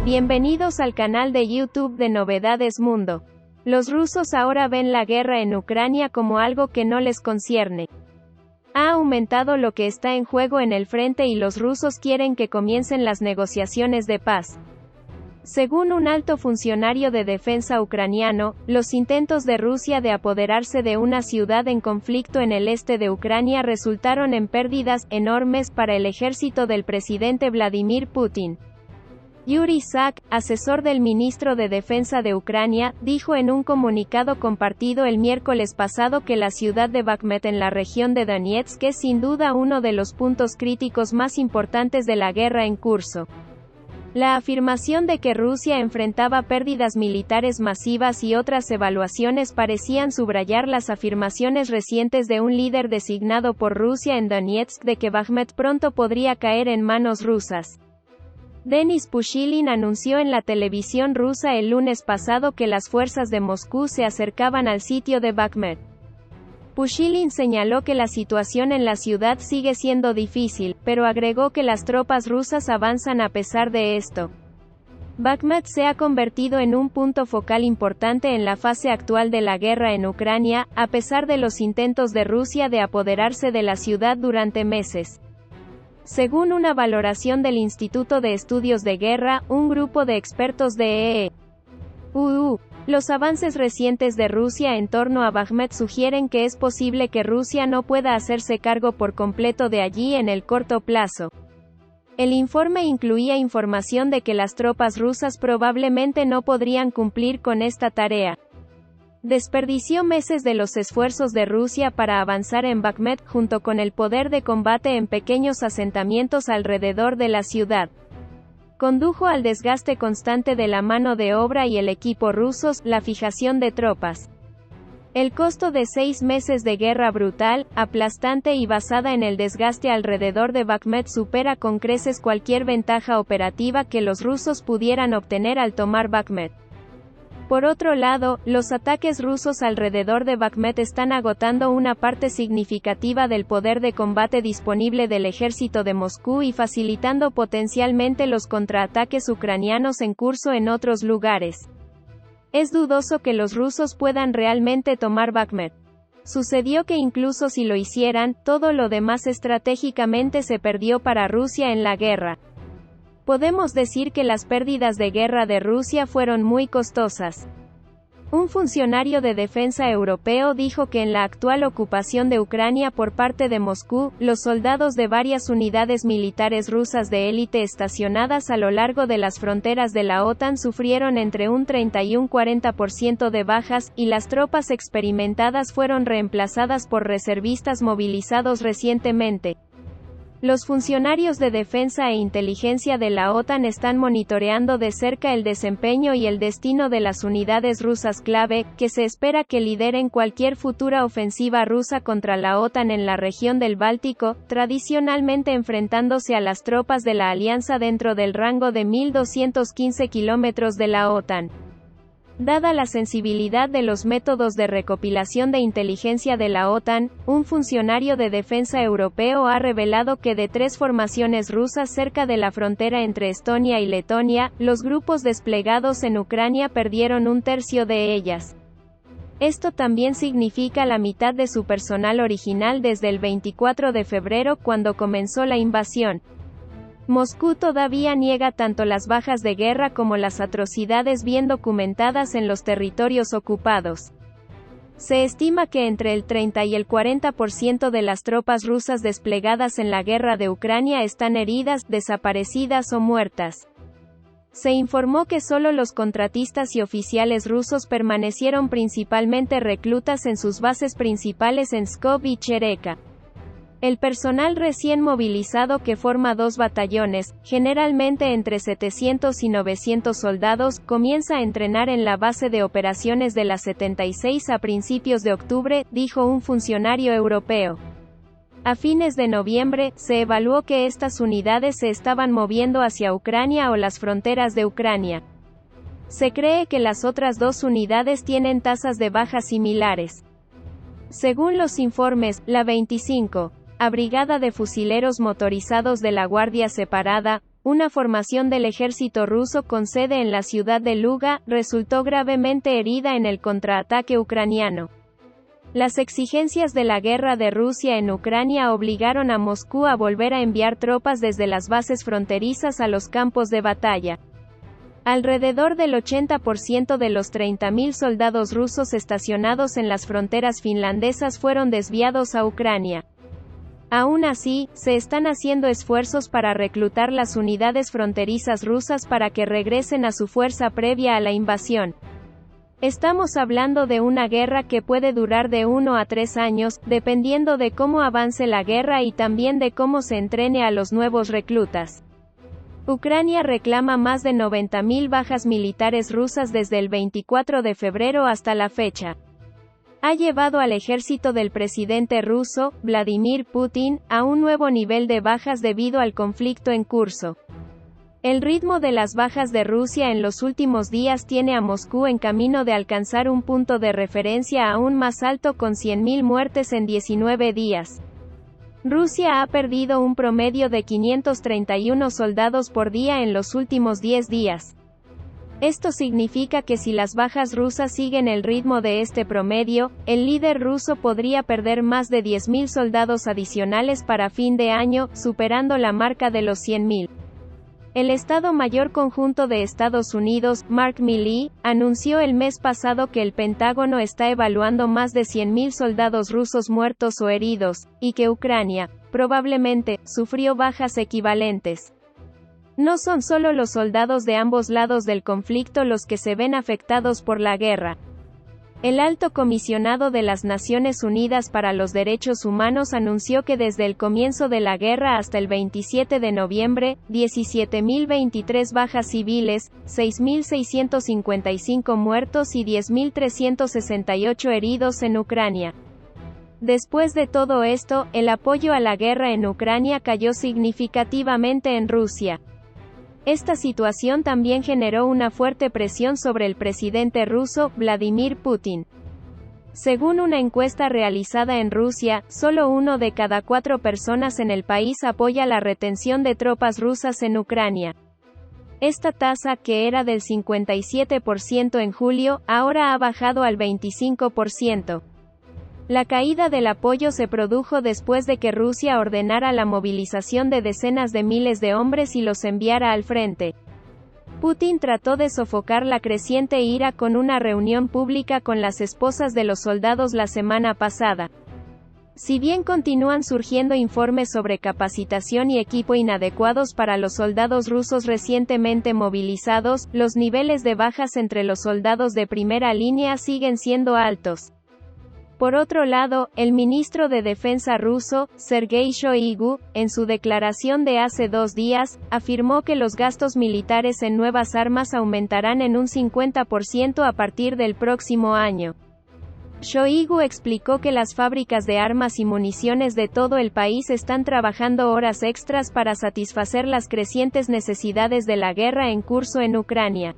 Bienvenidos al canal de YouTube de Novedades Mundo. Los rusos ahora ven la guerra en Ucrania como algo que no les concierne. Ha aumentado lo que está en juego en el frente y los rusos quieren que comiencen las negociaciones de paz. Según un alto funcionario de defensa ucraniano, los intentos de Rusia de apoderarse de una ciudad en conflicto en el este de Ucrania resultaron en pérdidas enormes para el ejército del presidente Vladimir Putin. Yuri Sak, asesor del ministro de Defensa de Ucrania, dijo en un comunicado compartido el miércoles pasado que la ciudad de Bakhmut en la región de Donetsk es sin duda uno de los puntos críticos más importantes de la guerra en curso. La afirmación de que Rusia enfrentaba pérdidas militares masivas y otras evaluaciones parecían subrayar las afirmaciones recientes de un líder designado por Rusia en Donetsk de que Bakhmut pronto podría caer en manos rusas. Denis Pushilin anunció en la televisión rusa el lunes pasado que las fuerzas de Moscú se acercaban al sitio de Bakhmut. Pushilin señaló que la situación en la ciudad sigue siendo difícil, pero agregó que las tropas rusas avanzan a pesar de esto. Bakhmut se ha convertido en un punto focal importante en la fase actual de la guerra en Ucrania, a pesar de los intentos de Rusia de apoderarse de la ciudad durante meses. Según una valoración del Instituto de Estudios de Guerra, un grupo de expertos de EEU, los avances recientes de Rusia en torno a Bakhmut sugieren que es posible que Rusia no pueda hacerse cargo por completo de allí en el corto plazo. El informe incluía información de que las tropas rusas probablemente no podrían cumplir con esta tarea. Desperdició meses de los esfuerzos de Rusia para avanzar en Bakhmut, junto con el poder de combate en pequeños asentamientos alrededor de la ciudad. Condujo al desgaste constante de la mano de obra y el equipo rusos, la fijación de tropas. El costo de 6 meses de guerra brutal, aplastante y basada en el desgaste alrededor de Bakhmut supera con creces cualquier ventaja operativa que los rusos pudieran obtener al tomar Bakhmut. Por otro lado, los ataques rusos alrededor de Bakhmut están agotando una parte significativa del poder de combate disponible del ejército de Moscú y facilitando potencialmente los contraataques ucranianos en curso en otros lugares. Es dudoso que los rusos puedan realmente tomar Bakhmut. Sucedió que incluso si lo hicieran, todo lo demás estratégicamente se perdió para Rusia en la guerra. Podemos decir que las pérdidas de guerra de Rusia fueron muy costosas. Un funcionario de defensa europeo dijo que en la actual ocupación de Ucrania por parte de Moscú, los soldados de varias unidades militares rusas de élite estacionadas a lo largo de las fronteras de la OTAN sufrieron entre un 30 y un 40% de bajas, y las tropas experimentadas fueron reemplazadas por reservistas movilizados recientemente. Los funcionarios de defensa e inteligencia de la OTAN están monitoreando de cerca el desempeño y el destino de las unidades rusas clave, que se espera que lideren cualquier futura ofensiva rusa contra la OTAN en la región del Báltico, tradicionalmente enfrentándose a las tropas de la alianza dentro del rango de 1.215 kilómetros de la OTAN. Dada la sensibilidad de los métodos de recopilación de inteligencia de la OTAN, un funcionario de defensa europeo ha revelado que de 3 formaciones rusas cerca de la frontera entre Estonia y Letonia, los grupos desplegados en Ucrania perdieron un tercio de ellas. Esto también significa la mitad de su personal original desde el 24 de febrero cuando comenzó la invasión. Moscú todavía niega tanto las bajas de guerra como las atrocidades bien documentadas en los territorios ocupados. Se estima que entre el 30 y el 40% de las tropas rusas desplegadas en la guerra de Ucrania están heridas, desaparecidas o muertas. Se informó que solo los contratistas y oficiales rusos permanecieron principalmente reclutas en sus bases principales en Pskov y Chereka. El personal recién movilizado que forma 2 batallones, generalmente entre 700 y 900 soldados, comienza a entrenar en la base de operaciones de la 76 a principios de octubre, dijo un funcionario europeo. A fines de noviembre, se evaluó que estas unidades se estaban moviendo hacia Ucrania o las fronteras de Ucrania. Se cree que las otras 2 unidades tienen tasas de baja similares. Según los informes, la 25. Brigada de Fusileros Motorizados de la Guardia Separada, una formación del ejército ruso con sede en la ciudad de Luga, resultó gravemente herida en el contraataque ucraniano. Las exigencias de la guerra de Rusia en Ucrania obligaron a Moscú a volver a enviar tropas desde las bases fronterizas a los campos de batalla. Alrededor del 80% de los 30.000 soldados rusos estacionados en las fronteras finlandesas fueron desviados a Ucrania. Aún así, se están haciendo esfuerzos para reclutar las unidades fronterizas rusas para que regresen a su fuerza previa a la invasión. Estamos hablando de una guerra que puede durar de 1 a 3 años, dependiendo de cómo avance la guerra y también de cómo se entrene a los nuevos reclutas. Ucrania reclama más de 90.000 bajas militares rusas desde el 24 de febrero hasta la fecha. Ha llevado al ejército del presidente ruso, Vladimir Putin, a un nuevo nivel de bajas debido al conflicto en curso. El ritmo de las bajas de Rusia en los últimos días tiene a Moscú en camino de alcanzar un punto de referencia aún más alto con 100.000 muertes en 19 días. Rusia ha perdido un promedio de 531 soldados por día en los últimos 10 días. Esto significa que si las bajas rusas siguen el ritmo de este promedio, el líder ruso podría perder más de 10.000 soldados adicionales para fin de año, superando la marca de los 100.000. El Estado Mayor Conjunto de Estados Unidos, Mark Milley, anunció el mes pasado que el Pentágono está evaluando más de 100.000 soldados rusos muertos o heridos, y que Ucrania, probablemente, sufrió bajas equivalentes. No son solo los soldados de ambos lados del conflicto los que se ven afectados por la guerra. El Alto Comisionado de las Naciones Unidas para los Derechos Humanos anunció que desde el comienzo de la guerra hasta el 27 de noviembre, 17.023 bajas civiles, 6.655 muertos y 10.368 heridos en Ucrania. Después de todo esto, el apoyo a la guerra en Ucrania cayó significativamente en Rusia. Esta situación también generó una fuerte presión sobre el presidente ruso, Vladimir Putin. Según una encuesta realizada en Rusia, solo 1 de cada 4 personas en el país apoya la retención de tropas rusas en Ucrania. Esta tasa, que era del 57% en julio, ahora ha bajado al 25%. La caída del apoyo se produjo después de que Rusia ordenara la movilización de decenas de miles de hombres y los enviara al frente. Putin trató de sofocar la creciente ira con una reunión pública con las esposas de los soldados la semana pasada. Si bien continúan surgiendo informes sobre capacitación y equipo inadecuados para los soldados rusos recientemente movilizados, los niveles de bajas entre los soldados de primera línea siguen siendo altos. Por otro lado, el ministro de Defensa ruso, Sergei Shoigu, en su declaración de hace 2 días, afirmó que los gastos militares en nuevas armas aumentarán en un 50% a partir del próximo año. Shoigu explicó que las fábricas de armas y municiones de todo el país están trabajando horas extras para satisfacer las crecientes necesidades de la guerra en curso en Ucrania.